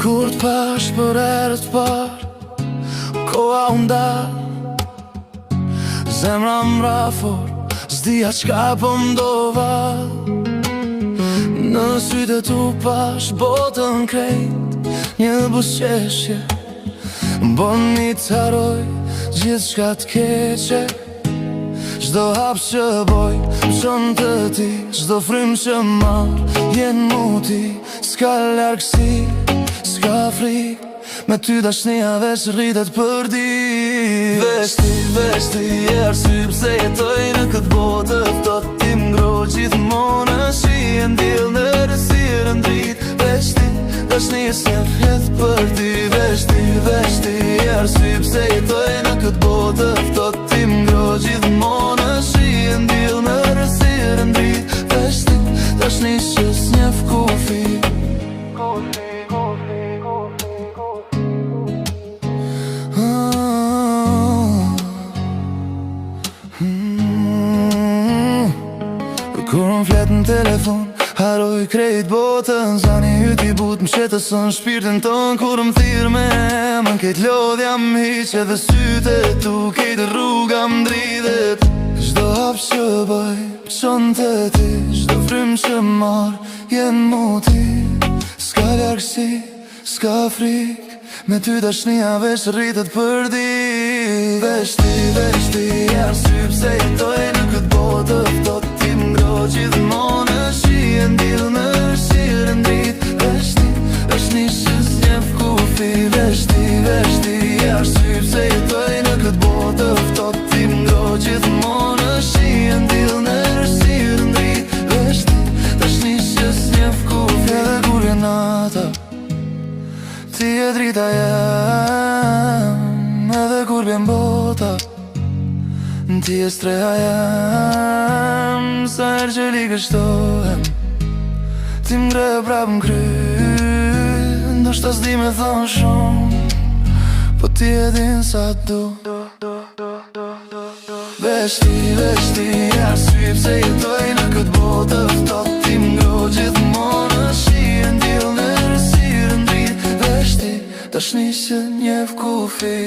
Kur t'pash për herë t'par, koha unda, zemra m'rafor, s'dija qka po m'dova. Në sytë t'u pash botën krejt, një busqeshje m'bon mi t'haroj gjithë qka t'keqe. Çdo hap që boj, m'shon të ti, çdo frym që marr, jen mu ti. S'ka largësi, s'ka frik, me ty dashnia veç rritet për dit. Veç ti e arsye pse jetoj në këtë botë ftohtë. Ti m'ngro gjithmonë në shije, ndjell në errësirë ndrit. Veç ti, dashnia s'njeh rreth për ti. Veç ti e arsye pse jetoj në këtë botë ftohtë. Ti m'ngro gjithmonë në shije, ndjell në errësirë ndrit. Veç ti, dashnia që s'njeh kufi. Kur m'flet në telefon, haroj krejt botën. Zani yti but m'shetëson shpirtin ton. Kur m'thirë me emën, kejt lodhja m'hiq, edhe syte tu kejt rruga m'dridhet. Çdo hap që bëj, m'çon të ti, çdo frym që marr, jen mu ti. S'ka largësi, s'ka frik, me ty dashnia veç rritet për dit. Veç ti e arsye pse jetoj në këtë botë ftohtë. Ti m'ngro gjithmonë në shije, ndjell në errësirë ndrit. Veç ti, dashnia që s'njeh kufi. Veç ti e arsye pse jetoj në këtë botë ftohtë. Ti m'ngro gjithmonë në shije, ndjell në errësirë ndrit. Veç ti, dashnia që s'njeh kufi. Edhe kur vjen nata, ti e drita jem, edhe kur vjen bota, ti e streha jem. Sa herë që ligështohem, ti m'ngre prap m'kry. Ndoshta s'di me thonë shumë, po ti e din sa du. Veç ti e arsye pse jetoj në këtë botë ftohtë. Ti m'ngro gjithmonë në shije, ndjell në errësirë ndrit. Veç ti, dashnia që njeh kufi.